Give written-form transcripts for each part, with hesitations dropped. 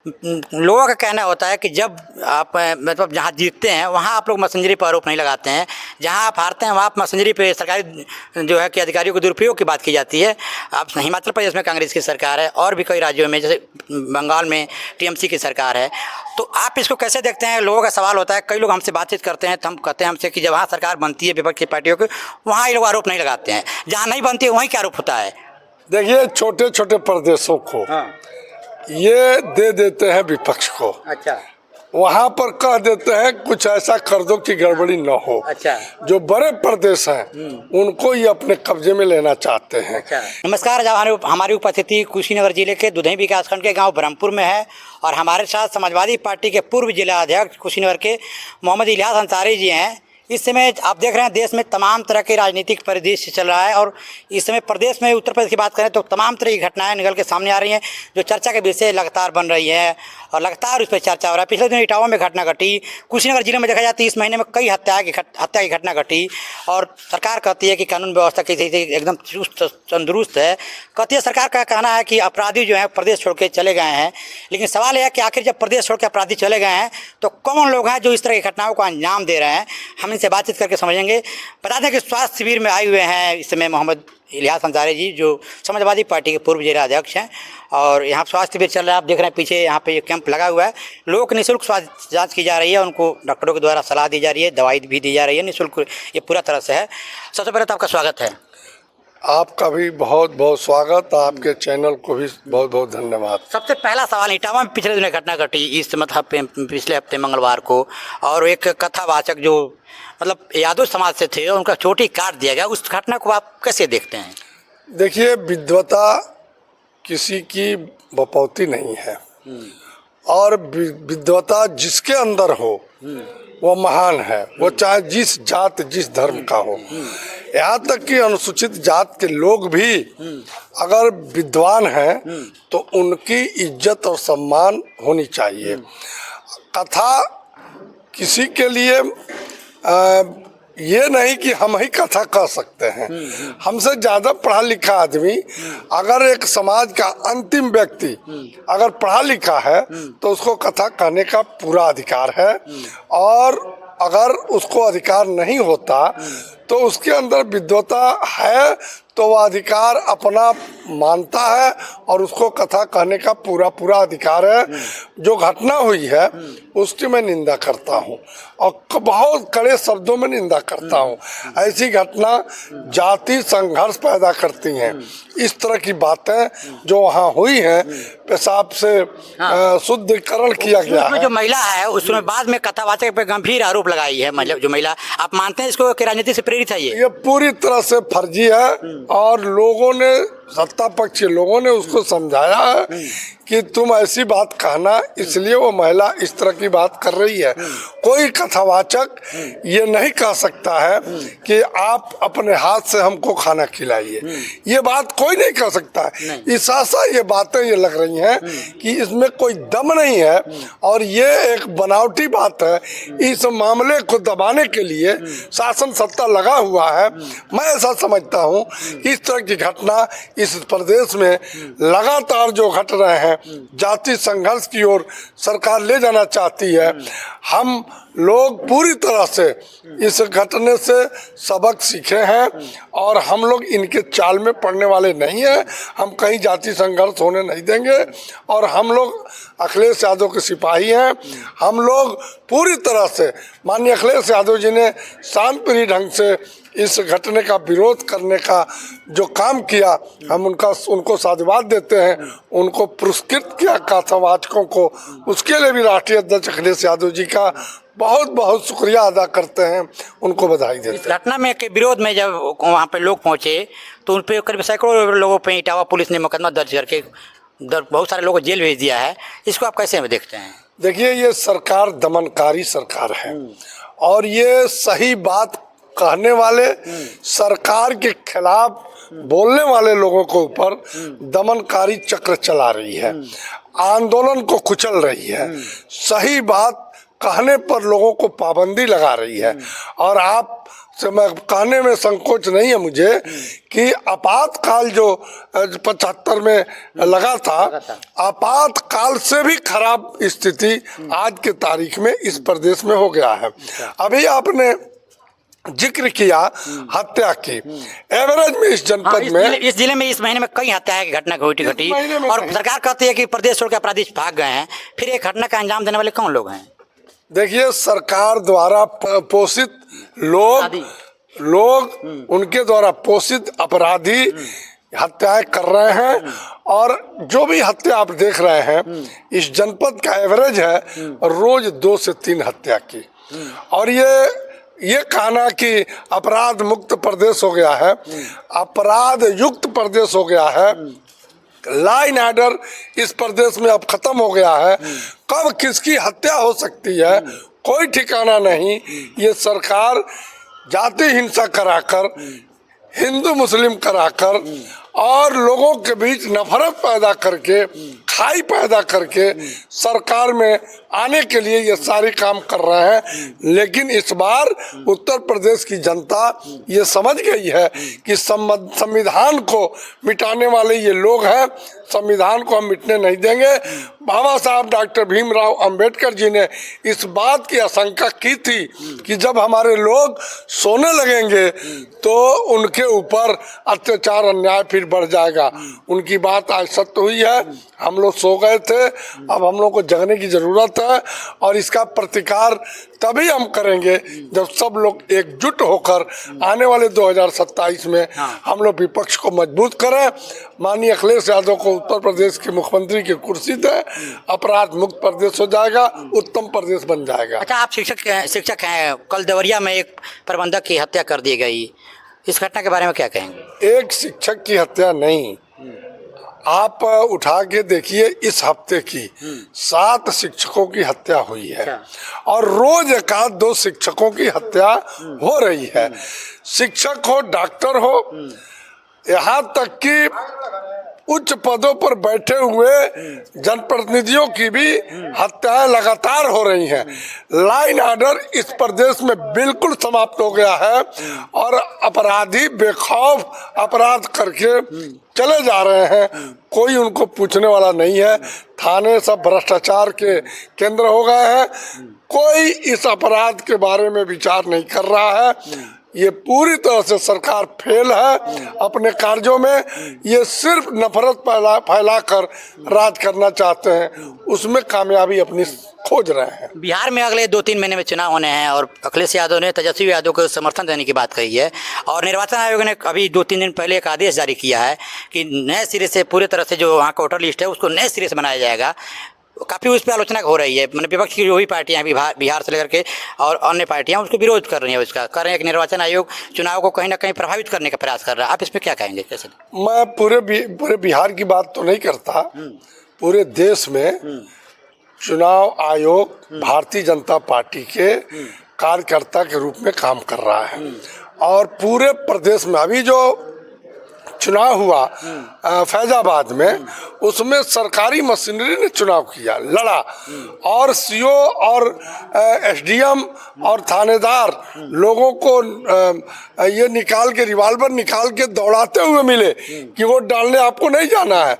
लोगों का कहना होता है कि जब आप मतलब जहाँ जीतते हैं वहाँ आप लोग मैसेंजरी पर आरोप नहीं लगाते हैं, जहाँ आप हारते हैं वहाँ आप मैसेंजरी पे सरकारी जो है कि अधिकारियों के दुरुपयोग की बात की जाती है। अब हिमाचल प्रदेश में कांग्रेस की सरकार है और भी कई राज्यों में, जैसे बंगाल में टीएमसी की सरकार है। तो आप इसको कैसे देखते हैं? लोगों का सवाल होता है, कई लोग हमसे बातचीत करते हैं तो हम कहते हैं हमसे कि जब वहाँ सरकार बनती है विपक्ष की पार्टियों की, वहाँ ये लोग आरोप नहीं लगाते हैं, जहाँ नहीं बनती है वहीं क्या आरोप होता है? देखिए, छोटे छोटे प्रदेशों को ये दे देते हैं विपक्ष को। अच्छा। वहाँ पर कह देते हैं कुछ ऐसा कर दो कि गड़बड़ी न हो। अच्छा। जो बड़े प्रदेश हैं उनको ये अपने कब्जे में लेना चाहते हैं। अच्छा। नमस्कार, हमारी उपस्थिति कुशीनगर जिले के दुधई विकासखंड के गांव ब्रह्मपुर में है और हमारे साथ समाजवादी पार्टी के पूर्व जिला अध्यक्ष कुशीनगर के मोहम्मद इलियास अंसारी जी हैं। इस समय आप देख रहे हैं देश में तमाम तरह के राजनीतिक परिदृश्य चल रहा है और इस समय प्रदेश में उत्तर प्रदेश की बात करें तो तमाम तरह की घटनाएं निकल के सामने आ रही हैं जो चर्चा के विषय लगातार बन रही है और लगातार उस पर चर्चा हो रहा है। पिछले दिन इटावा में घटना घटी, कुशीनगर जिले में देखा जाता है इस महीने में कई हत्या की घटना घटी और सरकार कहती है कि कानून व्यवस्था की एकदम चुस्त तंदुरुस्त है। कहती है, सरकार का कहना है कि अपराधी जो है प्रदेश छोड़ के चले गए हैं, लेकिन सवाल यह है कि आखिर जब प्रदेश छोड़ के अपराधी चले गए हैं तो कौन लोग हैं जो इस तरह की घटनाओं को अंजाम दे रहे हैं? हम इनसे बातचीत करके समझेंगे। बता दें कि स्वास्थ्य शिविर में आए हुए हैं इस समय मोहम्मद इलियास अंसारी जी, जो समाजवादी पार्टी के पूर्व जिला अध्यक्ष हैं और यहाँ स्वास्थ्य शिविर चल रहा है। आप देख रहे हैं पीछे यहाँ पे ये कैंप लगा हुआ है। लोगों की निःशुल्क स्वास्थ्य जांच की जा रही है, उनको डॉक्टरों के द्वारा सलाह दी जा रही है, दवाई भी दी जा रही है निःशुल्क। ये पूरा तरह से है। सबसे पहले तो आपका स्वागत है। आपका भी बहुत बहुत स्वागत, आपके चैनल को भी बहुत बहुत धन्यवाद। सबसे पहला सवाल, इटावा में पिछले दिन घटना घटी इस पिछले हफ्ते मंगलवार को और एक कथावाचक जो मतलब यादव समाज से थे उनका चोटी काट दिया गया, उस घटना को आप कैसे देखते हैं? देखिए, विद्वता किसी की बपौती नहीं है और विद्वता जिसके अंदर हो वो महान है, वो चाहे जिस जात जिस धर्म का हो। यहाँ तक कि अनुसूचित जात के लोग भी अगर विद्वान हैं तो उनकी इज्जत और सम्मान होनी चाहिए। कथा किसी के लिए ये नहीं कि हम ही कथा कह सकते हैं। हमसे ज़्यादा पढ़ा लिखा आदमी, अगर एक समाज का अंतिम व्यक्ति अगर पढ़ा लिखा है तो उसको कथा कहने का पूरा अधिकार है और अगर उसको अधिकार नहीं होता तो उसके अंदर विद्वता है तो वह अधिकार अपना मानता है और उसको कथा कहने का पूरा पूरा अधिकार है। जो घटना हुई है उसकी मैं निंदा करता हूँ और बहुत कड़े शब्दों में निंदा करता हूँ। ऐसी घटना जाति संघर्ष पैदा करती हैं। इस तरह की बातें जो वहाँ हुई हैं, पेशाब से शुद्धिकरण किया गया है। जो महिला है उसमें बाद में कथावाचक पे गंभीर आरोप लगाई है। मतलब जो महिला, आप मानते हैं इसको कि राजनीति से प्रेरित है? ये पूरी तरह से फर्जी है और लोगों ने, सत्ता पक्ष के लोगों ने उसको समझाया है कि तुम ऐसी बात कहना, इसलिए वो महिला इस तरह की बात कर रही है। कोई कथावाचक ये नहीं कह सकता है कि आप अपने हाथ से हमको खाना खिलाइए, ये बात कोई नहीं कह सकता है। इस ऐसा ये बातें ये लग रही हैं कि इसमें कोई दम नहीं है और ये एक बनावटी बात है। इस मामले को दबाने के लिए शासन सत्ता लगा हुआ है। मैं ऐसा समझता हूँ कि इस तरह की घटना इस प्रदेश में लगातार जो घट रहे हैं, जाति संघर्ष की ओर सरकार ले जाना चाहती है। हम लोग पूरी तरह से इस घटने से सबक सीखे हैं और हम लोग इनके चाल में पड़ने वाले नहीं हैं। हम कहीं जाति संघर्ष होने नहीं देंगे और हम लोग अखिलेश यादव के सिपाही हैं। हम लोग पूरी तरह से, माननीय अखिलेश यादव जी ने शांतप्रिय ढंग से इस घटने का विरोध करने का जो काम किया, हम उनको साधुवाद देते हैं, उनको पुरस्कृत किया कथावाचकों को, उसके लिए भी राष्ट्रीय अध्यक्ष अखिलेश यादव जी का बहुत बहुत शुक्रिया अदा करते हैं, उनको बधाई देते हैं। इस घटना में के विरोध में जब वहाँ पे लोग पहुँचे तो उन पर करीब सैकड़ों लोगों पे इटावा पुलिस ने मुकदमा दर्ज करके बहुत सारे लोगों को जेल भेज दिया है। इसको आप कैसे देखते हैं? देखिए, ये सरकार दमनकारी सरकार है और ये सही बात कहने वाले, सरकार के खिलाफ बोलने वाले लोगों के ऊपर दमनकारी चक्र चला रही है, आंदोलन को कुचल रही है, सही बात कहने पर लोगों को पाबंदी लगा रही है। और आप से मैं कहने में संकोच नहीं है मुझे कि आपातकाल जो 75 में लगा था, आपातकाल से भी खराब स्थिति आज के तारीख में इस प्रदेश में हो गया है। अभी आपने जिक्र किया हत्या की, एवरेज में इस जनपद में, इस जिले में इस महीने में कई हत्याएं की घटना घटी और सरकार कहती है कि प्रदेश छोड़ के अपराधी भाग गए हैं। फिर एक घटना का अंजाम देने वाले कौन लोग हैं? देखिए, सरकार द्वारा पोषित लोग उनके द्वारा पोषित अपराधी हत्याएं कर रहे हैं। और जो भी हत्या आप देख रहे हैं, इस जनपद का एवरेज है रोज 2 से 3 हत्या की। और ये कहना कि अपराध मुक्त प्रदेश हो गया है, अपराध युक्त प्रदेश हो गया है, लाइन ऑर्डर इस प्रदेश में अब खत्म हो गया है। कब किसकी हत्या हो सकती है कोई ठिकाना नहीं। ये सरकार जाति हिंसा कराकर, हिंदू मुस्लिम कराकर और लोगों के बीच नफरत पैदा करके, खाई पैदा करके सरकार में आने के लिए ये सारे काम कर रहे हैं। लेकिन इस बार उत्तर प्रदेश की जनता ये समझ गई है कि संविधान को मिटाने वाले ये लोग हैं, संविधान को हम मिटने नहीं देंगे। बाबा साहब डॉक्टर भीमराव अंबेडकर जी ने इस बात की आशंका की थी कि जब हमारे लोग सोने लगेंगे तो उनके ऊपर अत्याचार अन्याय फिर बढ़ जाएगा। उनकी बात आज सत्य हुई है। हम लोग सो गए थे, अब हम लोग को जगने की जरूरत है और इसका प्रतिकार तभी हम करेंगे जब सब लोग एकजुट होकर आने वाले 2027 में हम लोग विपक्ष को मजबूत करें। माननीय अखिलेश यादव को उत्तर प्रदेश के मुख्यमंत्री की कुर्सी दें, अपराध मुक्त प्रदेश हो जाएगा, उत्तम प्रदेश बन जाएगा। अच्छा, आप शिक्षक हैं। कल देवरिया में एक प्रबंधक की हत्या कर दी गई, इस घटना के बारे में क्या कहेंगे? एक शिक्षक की हत्या नहीं, आप उठा के देखिए, इस हफ्ते की 7 शिक्षकों की हत्या हुई है और रोज 1-2 शिक्षकों की हत्या हो रही है। शिक्षक हो, डॉक्टर हो, यहाँ तक कि उच्च पदों पर बैठे हुए जनप्रतिनिधियों की भी हत्याएं लगातार हो रही हैं। लाइन ऑर्डर इस प्रदेश में बिल्कुल समाप्त हो गया है और अपराधी बेखौफ अपराध करके चले जा रहे हैं। कोई उनको पूछने वाला नहीं है। थाने सब भ्रष्टाचार के केंद्र हो गए हैं। कोई इस अपराध के बारे में विचार नहीं कर रहा है। ये पूरी तरह से सरकार फेल है अपने कार्यों में। ये सिर्फ नफरत फैलाकर राज करना चाहते हैं, उसमें कामयाबी अपनी खोज रहे हैं। बिहार में अगले 2-3 महीने में चुनाव होने हैं और अखिलेश यादव ने तेजस्वी यादव को समर्थन देने की बात कही है और निर्वाचन आयोग ने अभी 2-3 दिन पहले एक आदेश जारी किया है कि नए सिरे से पूरे तरह से जो वहाँ का वोटर लिस्ट है उसको नए सिरे से बनाया जाएगा। काफ़ी उस पर आलोचना हो रही है। मतलब विपक्ष की जो भी पार्टियां बिहार से लेकर के और अन्य पार्टियां उसको विरोध कर रही हैं, उसका कर रहे हैं कि निर्वाचन आयोग चुनाव को कहीं ना कहीं प्रभावित करने का प्रयास कर रहा है। आप इस पर क्या कहेंगे? कैसे? मैं पूरे बिहार की बात तो नहीं करता। पूरे देश में चुनाव आयोग भारतीय जनता पार्टी के कार्यकर्ता के रूप में काम कर रहा है और पूरे प्रदेश में अभी जो चुनाव हुआ फैजाबाद में, उसमें सरकारी मशीनरी ने चुनाव किया, लड़ा और सीओ और एसडीएम और थानेदार लोगों को ये निकाल के, रिवॉल्वर निकाल के दौड़ाते हुए मिले कि वोट डालने आपको नहीं जाना है।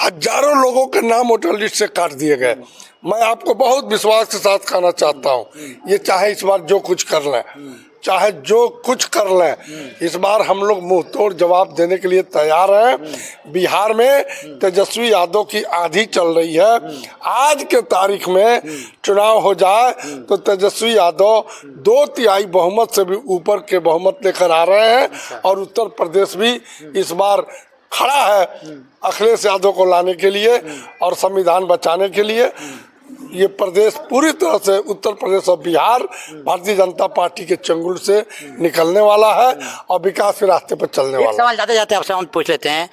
हजारों लोगों के नाम वोटर लिस्ट से काट दिए गए। मैं आपको बहुत विश्वास के साथ कहना चाहता हूँ, ये चाहे इस बार जो कुछ कर लें, चाहे जो कुछ कर लें, इस बार हम लोग मुंह तोड़ जवाब देने के लिए तैयार हैं। बिहार में तेजस्वी यादव की आंधी चल रही है। आज के तारीख में चुनाव हो जाए तो तेजस्वी यादव 2/3 बहुमत से भी ऊपर के बहुमत लेकर आ रहे हैं और उत्तर प्रदेश भी इस बार खड़ा है अखिलेश यादव को लाने के लिए और संविधान बचाने के लिए। ये प्रदेश पूरी तरह से, उत्तर प्रदेश और बिहार भारतीय जनता पार्टी के चंगुल से निकलने वाला है और विकास के रास्ते पर चलने वाला है। सवाल जाते जाते आपसे हम पूछ लेते हैं।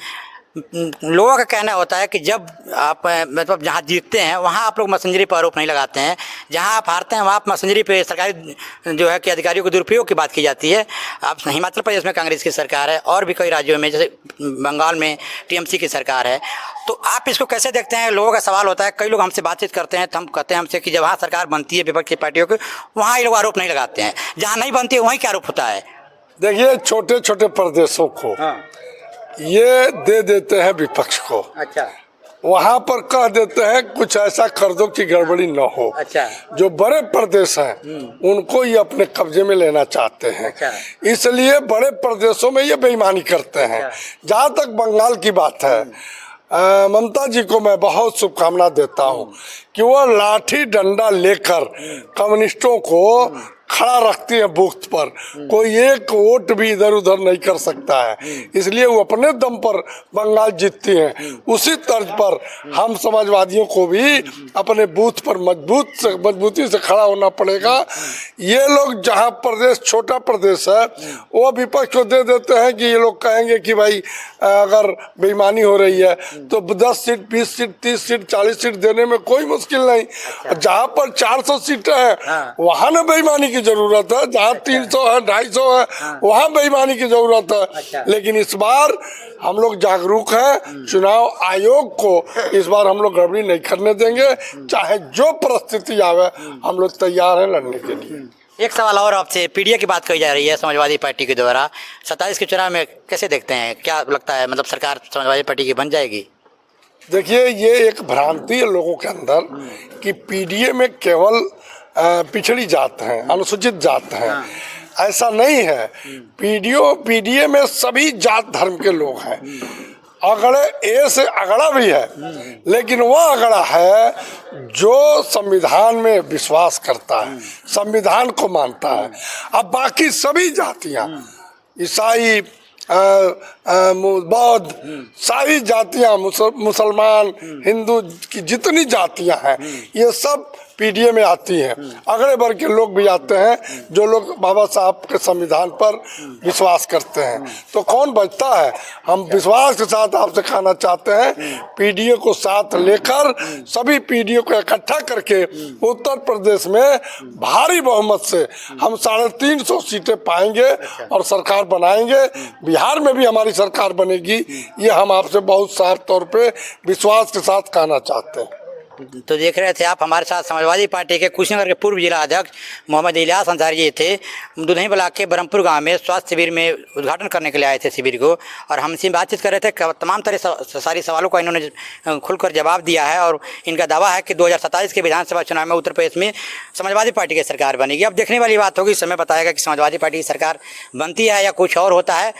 लोगों का कहना होता है कि जब आप मतलब जहाँ जीतते हैं वहाँ आप लोग मैसेंजरी पर आरोप नहीं लगाते हैं, जहाँ आप हारते हैं वहाँ आप मैसेंजरी पे सरकारी जो है कि अधिकारियों के दुरुपयोग की बात की जाती है। आप हिमाचल प्रदेश में कांग्रेस की सरकार है और भी कई राज्यों में, जैसे बंगाल में टीएमसी की सरकार है, तो आप इसको कैसे देखते हैं? लोगों का सवाल होता है, कई लोग हमसे बातचीत करते हैं तो हम कहते हैं हमसे कि जब वहाँ सरकार बनती है विपक्ष की पार्टियों की, वहाँ ये लोग आरोप नहीं लगाते हैं, जहाँ नहीं बनती है वहीं क्या आरोप होता है। देखिए छोटे छोटे प्रदेशों को हाँ। ये दे देते हैं विपक्ष को, अच्छा वहां पर कह देते हैं कुछ ऐसा कर दो कि गड़बड़ी न हो। अच्छा। जो बड़े प्रदेश हैं उनको ये अपने कब्जे में लेना चाहते हैं, अच्छा। इसलिए बड़े प्रदेशों में ये बेईमानी करते हैं। जहाँ तक बंगाल की बात है, ममता जी को मैं बहुत शुभकामना देता हूँ कि वो लाठी डंडा लेकर कम्युनिस्टों को खड़ा रखती है बूथ पर, कोई एक वोट भी इधर उधर नहीं कर सकता है, इसलिए वो अपने दम पर बंगाल जीतती हैं। उसी तर्ज पर हम समाजवादियों को भी अपने बूथ पर मजबूती से खड़ा होना पड़ेगा। ये लोग जहाँ प्रदेश छोटा प्रदेश है वो विपक्ष को दे देते हैं कि ये लोग कहेंगे कि भाई अगर बेईमानी हो रही है तो 10 सीट 20 सीट 30 सीट 40 सीट देने में कोई मुश्किल नहीं। जहाँ पर 400 सीटें हैं वहाँ न बेईमानी की जरूरत है, जहाँ 300 है 250 है वहाँ बेईमानी की जरूरत है। लेकिन इस बार हम लोग जागरूक हैं, चुनाव आयोग को इस बार हम लोग गड़बड़ी नहीं करने देंगे, चाहे जो परिस्थिति आवे हम लोग तैयार हैं लड़ने के लिए। एक सवाल और आपसे, पीडीए की बात कही जा रही है समाजवादी पार्टी के द्वारा 27 के चुनाव में, कैसे देखते हैं, क्या लगता है, मतलब सरकार समाजवादी पार्टी की बन जाएगी? देखिए ये एक भ्रांति है लोगों के अंदर कि पीडीए में केवल पिछड़ी जात हैं, अनुसूचित जात हैं। ऐसा नहीं है, पीडीए में सभी जात धर्म के लोग हैं। अगड़े ए से अगड़ा भी है, लेकिन वह अगड़ा है जो संविधान में विश्वास करता है, संविधान को मानता है। अब बाकी सभी जातियां, ईसाई, बौद्ध, सारी जातियां, मुसलमान, हिंदू की जितनी जातियां हैं ये सब पीडीए में आती हैं। अगले वर्ग के लोग भी आते हैं जो लोग बाबा साहब के संविधान पर विश्वास करते हैं। तो कौन बचता है? हम विश्वास के साथ आपसे कहना चाहते हैं, पीडीए को साथ लेकर सभी पीडीए को इकट्ठा करके उत्तर प्रदेश में भारी बहुमत से हम 350 सीटें पाएंगे और सरकार बनाएंगे। बिहार में भी हमारी सरकार बनेगी, ये हम आपसे बहुत साफ तौर पे विश्वास के साथ कहना चाहते हैं। तो देख रहे थे आप, हमारे साथ समाजवादी पार्टी के कुशीनगर के पूर्व जिला अध्यक्ष मोहम्मद इलियास अंसारी जी थे। दुधही ब्लॉक के ब्रह्मपुर गांव में स्वास्थ्य शिविर में उद्घाटन करने के लिए आए थे शिविर को, और हमसे बातचीत कर रहे थे। तमाम तरह सारी सवालों का इन्होंने खुलकर जवाब दिया है, और इनका दावा है कि 2027 के विधानसभा चुनाव में उत्तर प्रदेश में समाजवादी पार्टी की सरकार बनेगी। अब देखने वाली बात होगी, समय बताएगा कि समाजवादी पार्टी की सरकार बनती है या कुछ और होता है।